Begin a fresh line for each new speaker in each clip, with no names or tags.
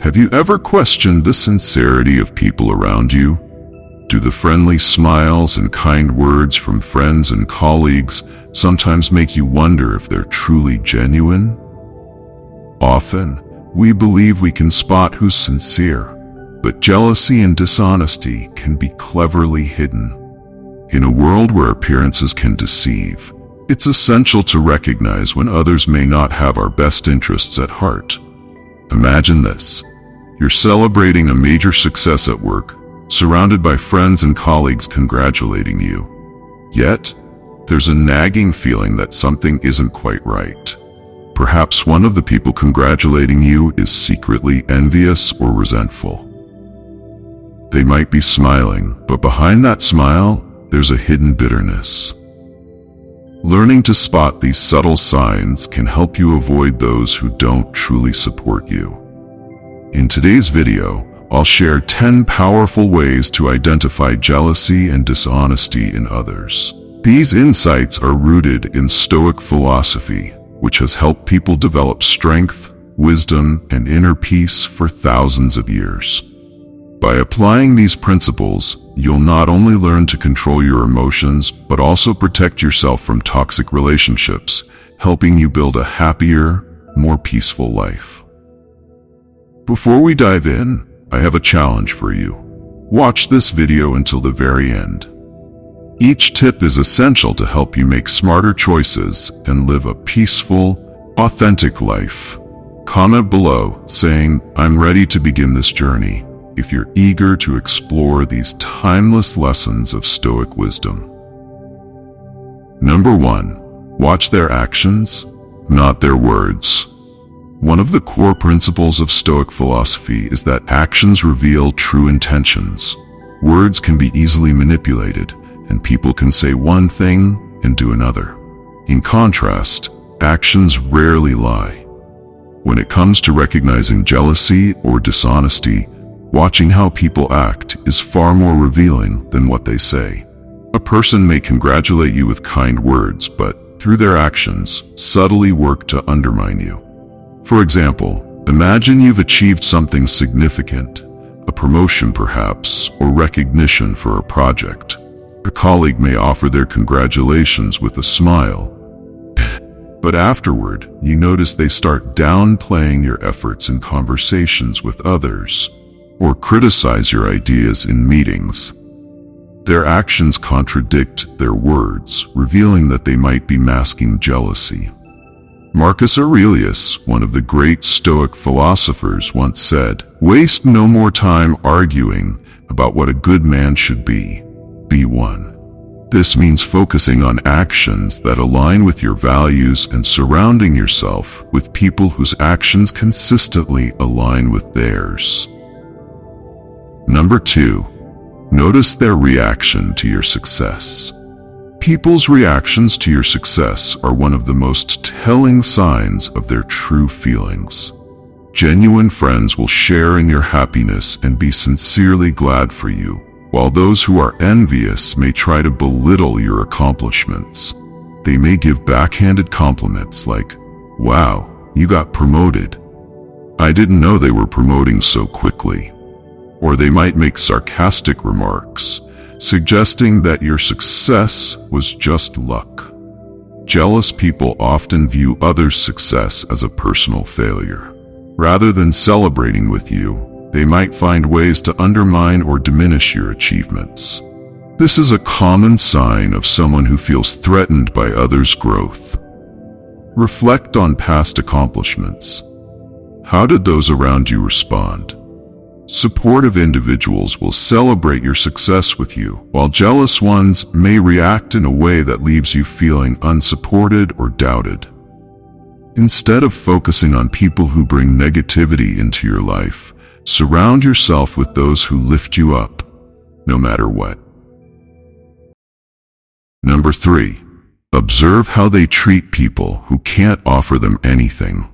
Have you ever questioned the sincerity of people around you? Do the friendly smiles and kind words from friends and colleagues sometimes make you wonder if they're truly genuine? Often, we believe we can spot who's sincere, but jealousy and dishonesty can be cleverly hidden. In a world where appearances can deceive, it's essential to recognize when others may not have our best interests at heart. Imagine this. You're celebrating a major success at work, surrounded by friends and colleagues congratulating you. Yet, there's a nagging feeling that something isn't quite right. Perhaps one of the people congratulating you is secretly envious or resentful. They might be smiling, but behind that smile, there's a hidden bitterness. Learning to spot these subtle signs can help you avoid those who don't truly support you. In today's video, I'll share 10 powerful ways to identify jealousy and dishonesty in others. These insights are rooted in Stoic philosophy, which has helped people develop strength, wisdom, and inner peace for thousands of years. By applying these principles, you'll not only learn to control your emotions, but also protect yourself from toxic relationships, helping you build a happier, more peaceful life. Before we dive in, I have a challenge for you. Watch this video until the very end. Each tip is essential to help you make smarter choices and live a peaceful, authentic life. Comment below saying, "I'm ready to begin this journey," if you're eager to explore these timeless lessons of Stoic wisdom. Number 1. Watch their actions, not their words. One of the core principles of Stoic philosophy is that actions reveal true intentions. Words can be easily manipulated, and people can say one thing and do another. In contrast, actions rarely lie. When it comes to recognizing jealousy or dishonesty, watching how people act is far more revealing than what they say. A person may congratulate you with kind words, but through their actions, subtly work to undermine you. For example, imagine you've achieved something significant, a promotion perhaps, or recognition for a project. A colleague may offer their congratulations with a smile, but afterward, you notice they start downplaying your efforts in conversations with others, or criticize your ideas in meetings. Their actions contradict their words, revealing that they might be masking jealousy. Marcus Aurelius, one of the great Stoic philosophers, once said, "Waste no more time arguing about what a good man should be. Be one." This means focusing on actions that align with your values and surrounding yourself with people whose actions consistently align with theirs. Number 2. Notice their reaction to your success. People's reactions to your success are one of the most telling signs of their true feelings. Genuine friends will share in your happiness and be sincerely glad for you, while those who are envious may try to belittle your accomplishments. They may give backhanded compliments like, "Wow, you got promoted. I didn't know they were promoting so quickly." Or they might make sarcastic remarks, suggesting that your success was just luck. Jealous people often view others' success as a personal failure. Rather than celebrating with you, they might find ways to undermine or diminish your achievements. This is a common sign of someone who feels threatened by others' growth. Reflect on past accomplishments. How did those around you respond? Supportive individuals will celebrate your success with you, while jealous ones may react in a way that leaves you feeling unsupported or doubted. Instead of focusing on people who bring negativity into your life, surround yourself with those who lift you up, no matter what. Number 3. Observe how they treat people who can't offer them anything.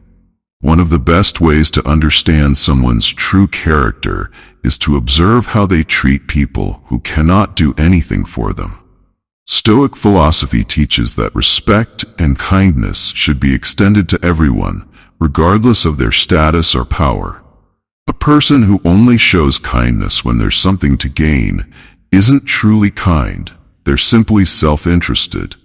One of the best ways to understand someone's true character is to observe how they treat people who cannot do anything for them. Stoic philosophy teaches that respect and kindness should be extended to everyone, regardless of their status or power. A person who only shows kindness when there's something to gain isn't truly kind. They're simply self-interested.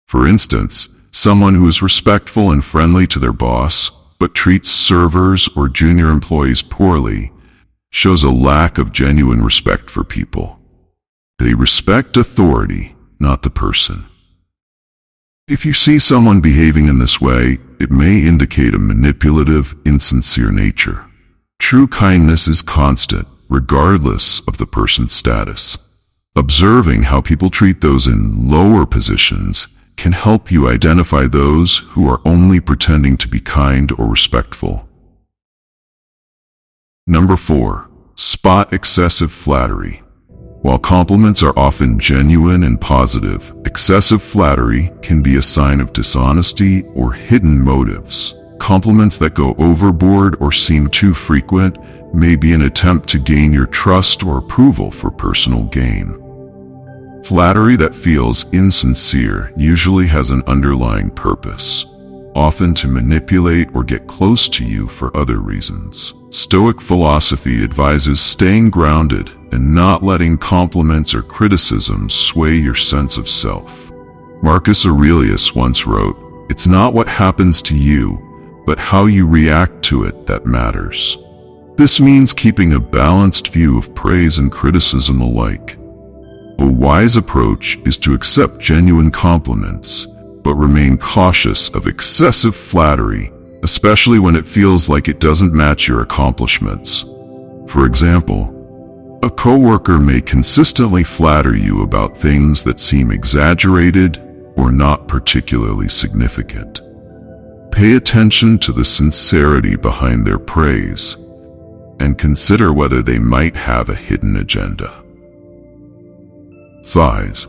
For instance, someone who is respectful and friendly to their boss, but treats servers or junior employees poorly, shows a lack of genuine respect for people. They respect authority, not the person. If you see someone behaving in this way, it may indicate a manipulative, insincere nature. True kindness is constant, regardless of the person's status. Observing how people treat those in lower positions can help you identify those who are only pretending to be kind or respectful. Number 4. Spot excessive flattery. While compliments are often genuine and positive, excessive flattery can be a sign of dishonesty or hidden motives. Compliments that go overboard or seem too frequent may be an attempt to gain your trust or approval for personal gain. Flattery that feels insincere usually has an underlying purpose, often to manipulate or get close to you for other reasons. Stoic philosophy advises staying grounded and not letting compliments or criticism sway your sense of self. Marcus Aurelius once wrote, "It's not what happens to you, but how you react to it that matters." This means keeping a balanced view of praise and criticism alike. A wise approach is to accept genuine compliments, but remain cautious of excessive flattery, especially when it feels like it doesn't match your accomplishments. For example, a coworker may consistently flatter you about things that seem exaggerated or not particularly significant. Pay attention to the sincerity behind their praise, and consider whether they might have a hidden agenda. 5.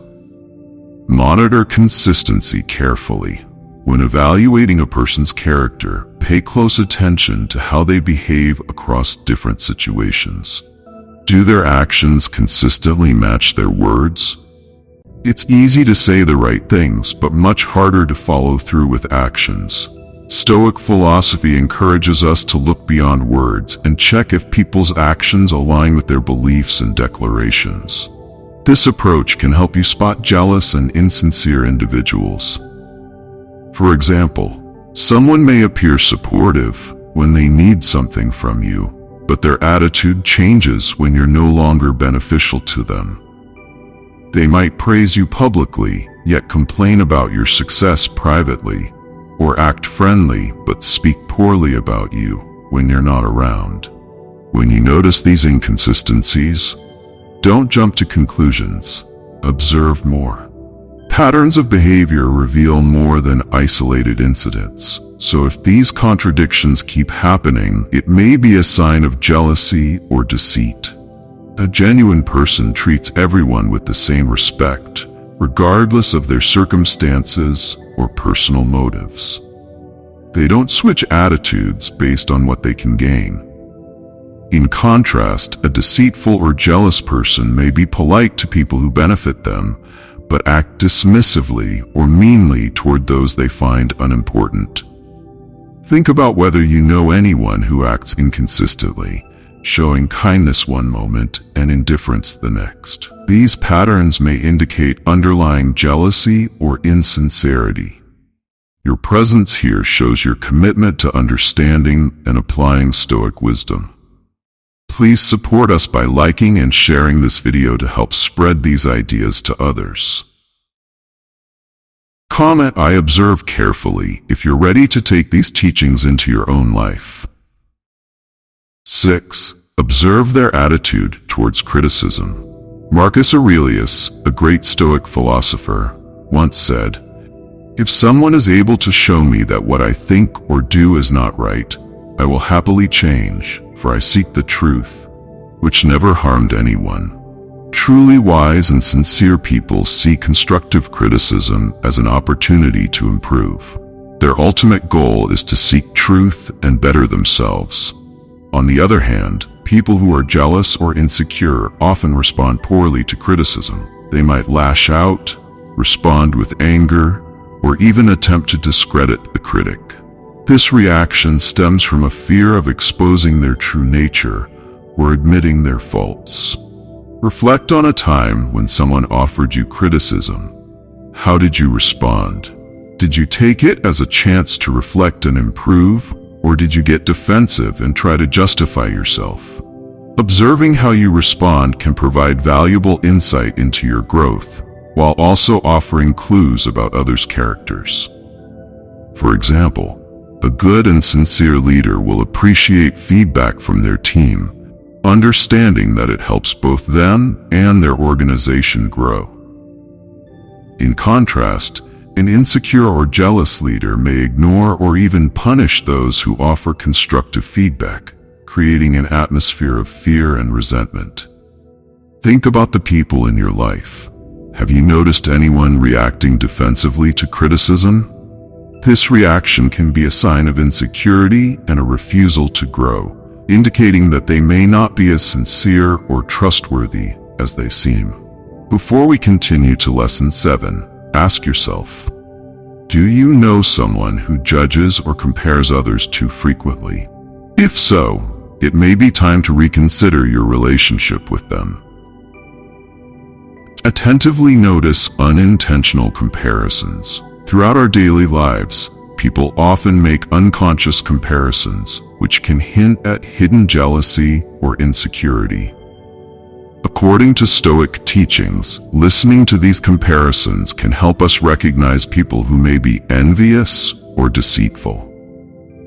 Monitor consistency carefully. When evaluating a person's character, pay close attention to how they behave across different situations. Do their actions consistently match their words? It's easy to say the right things, but much harder to follow through with actions. Stoic philosophy encourages us to look beyond words and check if people's actions align with their beliefs and declarations. This approach can help you spot jealous and insincere individuals. For example, someone may appear supportive when they need something from you, but their attitude changes when you're no longer beneficial to them. They might praise you publicly, yet complain about your success privately, or act friendly but speak poorly about you when you're not around. When you notice these inconsistencies, don't jump to conclusions. Observe more. Patterns of behavior reveal more than isolated incidents. So if these contradictions keep happening, it may be a sign of jealousy or deceit. A genuine person treats everyone with the same respect, regardless of their circumstances or personal motives. They don't switch attitudes based on what they can gain. In contrast, a deceitful or jealous person may be polite to people who benefit them, but act dismissively or meanly toward those they find unimportant. Think about whether you know anyone who acts inconsistently, showing kindness one moment and indifference the next. These patterns may indicate underlying jealousy or insincerity. Your presence here shows your commitment to understanding and applying Stoic wisdom. Please support us by liking and sharing this video to help spread these ideas to others. Comment "I observe carefully" if you're ready to take these teachings into your own life. 6. Observe their attitude towards criticism. Marcus Aurelius, a great Stoic philosopher, once said, "If someone is able to show me that what I think or do is not right, I will happily change, for I seek the truth, which never harmed anyone." Truly wise and sincere people see constructive criticism as an opportunity to improve. Their ultimate goal is to seek truth and better themselves. On the other hand, people who are jealous or insecure often respond poorly to criticism. They might lash out, respond with anger, or even attempt to discredit the critic. This reaction stems from a fear of exposing their true nature or admitting their faults. Reflect on a time when someone offered you criticism. How did you respond? Did you take it as a chance to reflect and improve, or did you get defensive and try to justify yourself? Observing how you respond can provide valuable insight into your growth, while also offering clues about others' characters. For example, a good and sincere leader will appreciate feedback from their team, understanding that it helps both them and their organization grow. In contrast, an insecure or jealous leader may ignore or even punish those who offer constructive feedback, creating an atmosphere of fear and resentment. Think about the people in your life. Have you noticed anyone reacting defensively to criticism? This reaction can be a sign of insecurity and a refusal to grow, indicating that they may not be as sincere or trustworthy as they seem. Before we continue to Lesson 7, ask yourself, do you know someone who judges or compares others too frequently? If so, it may be time to reconsider your relationship with them. Attentively notice unintentional comparisons. Throughout our daily lives, people often make unconscious comparisons, which can hint at hidden jealousy or insecurity. According to Stoic teachings, listening to these comparisons can help us recognize people who may be envious or deceitful.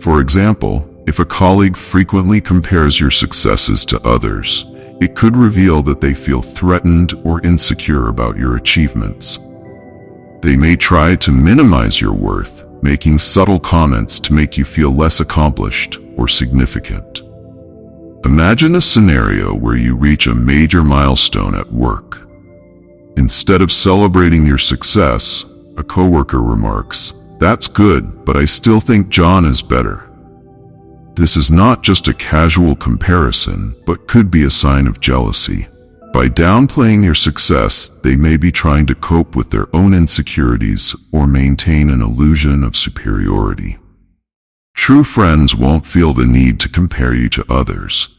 For example, if a colleague frequently compares your successes to others, it could reveal that they feel threatened or insecure about your achievements. They may try to minimize your worth, making subtle comments to make you feel less accomplished or significant. Imagine a scenario where you reach a major milestone at work. Instead of celebrating your success, a coworker remarks, "That's good, but I still think John is better." This is not just a casual comparison, but could be a sign of jealousy. By downplaying your success, they may be trying to cope with their own insecurities or maintain an illusion of superiority. True friends won't feel the need to compare you to others.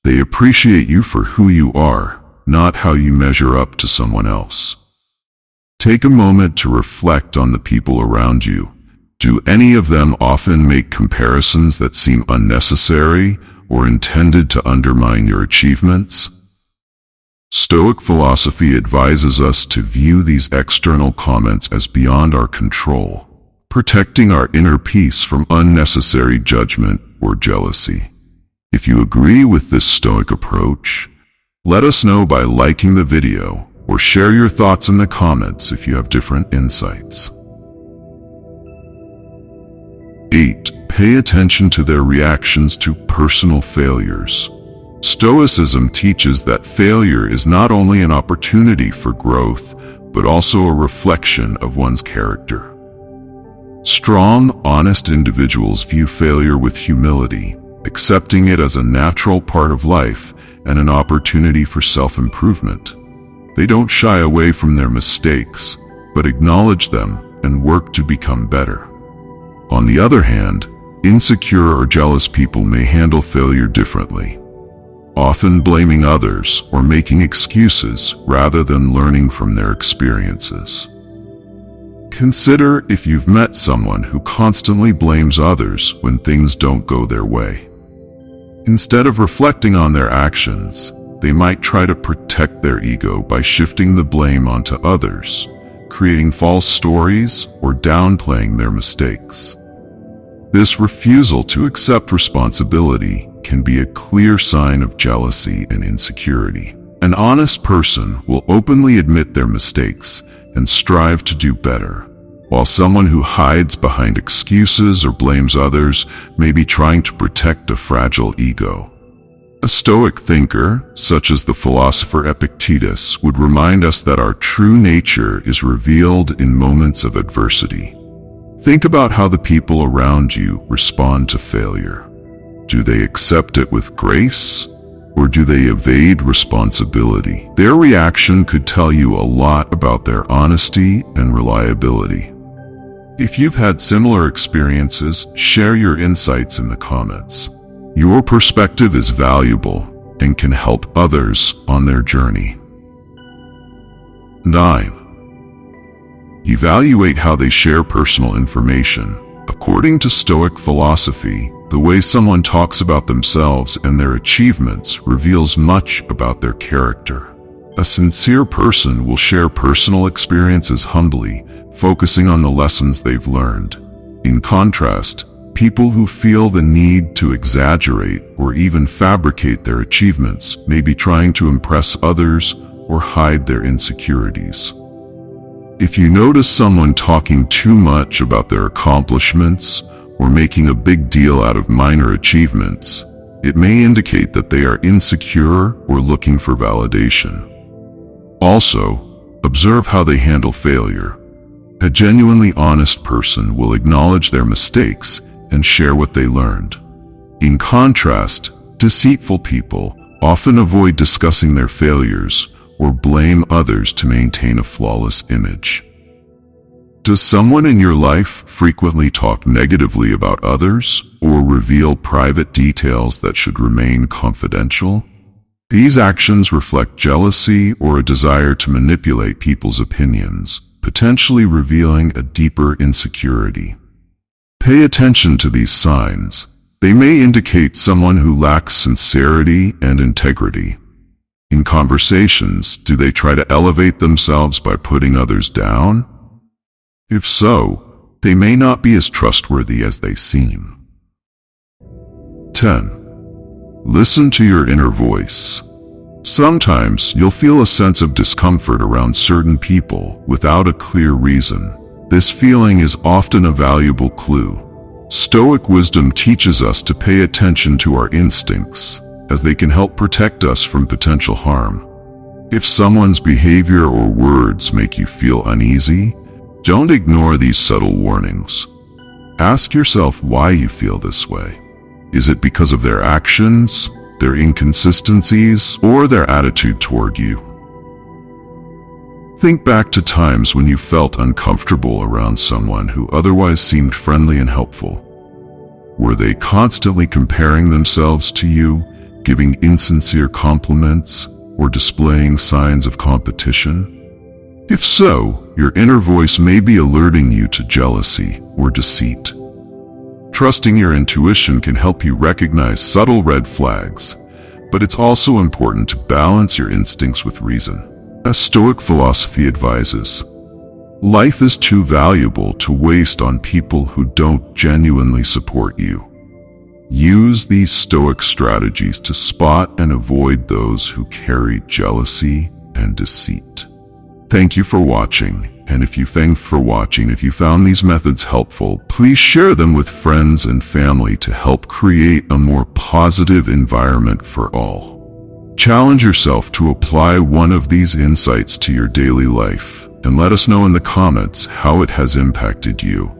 They appreciate you for who you are, not how you measure up to someone else. Take a moment to reflect on the people around you. Do any of them often make comparisons that seem unnecessary or intended to undermine your achievements? Stoic philosophy advises us to view these external comments as beyond our control, protecting our inner peace from unnecessary judgment or jealousy. If you agree with this Stoic approach, let us know by liking the video or share your thoughts in the comments if you have different insights. 8. Pay attention to their reactions to personal failures. Stoicism teaches that failure is not only an opportunity for growth, but also a reflection of one's character. Strong, honest individuals view failure with humility, accepting it as a natural part of life and an opportunity for self-improvement. They don't shy away from their mistakes, but acknowledge them and work to become better. On the other hand, insecure or jealous people may handle failure differently, often blaming others or making excuses rather than learning from their experiences. Consider if you've met someone who constantly blames others when things don't go their way. Instead of reflecting on their actions, they might try to protect their ego by shifting the blame onto others, creating false stories or downplaying their mistakes. This refusal to accept responsibility can be a clear sign of jealousy and insecurity. An honest person will openly admit their mistakes and strive to do better, while someone who hides behind excuses or blames others may be trying to protect a fragile ego. A Stoic thinker, such as the philosopher Epictetus, would remind us that our true nature is revealed in moments of adversity. Think about how the people around you respond to failure. Do they accept it with grace, or do they evade responsibility? Their reaction could tell you a lot about their honesty and reliability. If you've had similar experiences, share your insights in the comments. Your perspective is valuable and can help others on their journey. 9. Evaluate how they share personal information. According to Stoic philosophy, the way someone talks about themselves and their achievements reveals much about their character. A sincere person will share personal experiences humbly, focusing on the lessons they've learned. In contrast, people who feel the need to exaggerate or even fabricate their achievements may be trying to impress others or hide their insecurities. If you notice someone talking too much about their accomplishments or making a big deal out of minor achievements, it may indicate that they are insecure or looking for validation. Also, observe how they handle failure. A genuinely honest person will acknowledge their mistakes and share what they learned. In contrast, deceitful people often avoid discussing their failures or blame others to maintain a flawless image. Does someone in your life frequently talk negatively about others or reveal private details that should remain confidential? These actions reflect jealousy or a desire to manipulate people's opinions, potentially revealing a deeper insecurity. Pay attention to these signs. They may indicate someone who lacks sincerity and integrity. In conversations, do they try to elevate themselves by putting others down? If so, they may not be as trustworthy as they seem. 10. Listen to your inner voice. Sometimes you'll feel a sense of discomfort around certain people without a clear reason. This feeling is often a valuable clue. Stoic wisdom teaches us to pay attention to our instincts, as they can help protect us from potential harm. If someone's behavior or words make you feel uneasy, don't ignore these subtle warnings. Ask yourself why you feel this way. Is it because of their actions, their inconsistencies, or their attitude toward you? Think back to times when you felt uncomfortable around someone who otherwise seemed friendly and helpful. Were they constantly comparing themselves to you, giving insincere compliments, or displaying signs of competition? If so, your inner voice may be alerting you to jealousy or deceit. Trusting your intuition can help you recognize subtle red flags, but it's also important to balance your instincts with reason. As Stoic philosophy advises, life is too valuable to waste on people who don't genuinely support you. Use these Stoic strategies to spot and avoid those who carry jealousy and deceit. Thank you for watching. And if you found these methods helpful, please share them with friends and family to help create a more positive environment for all. Challenge yourself to apply one of these insights to your daily life, and let us know in the comments how it has impacted you.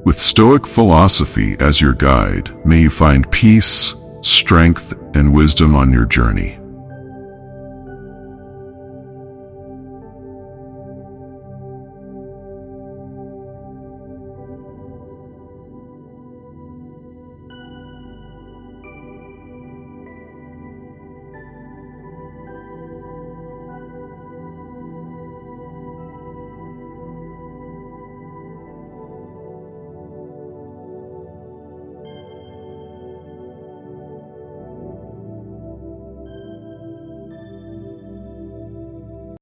With Stoic philosophy as your guide, may you find peace, strength, and wisdom on your journey.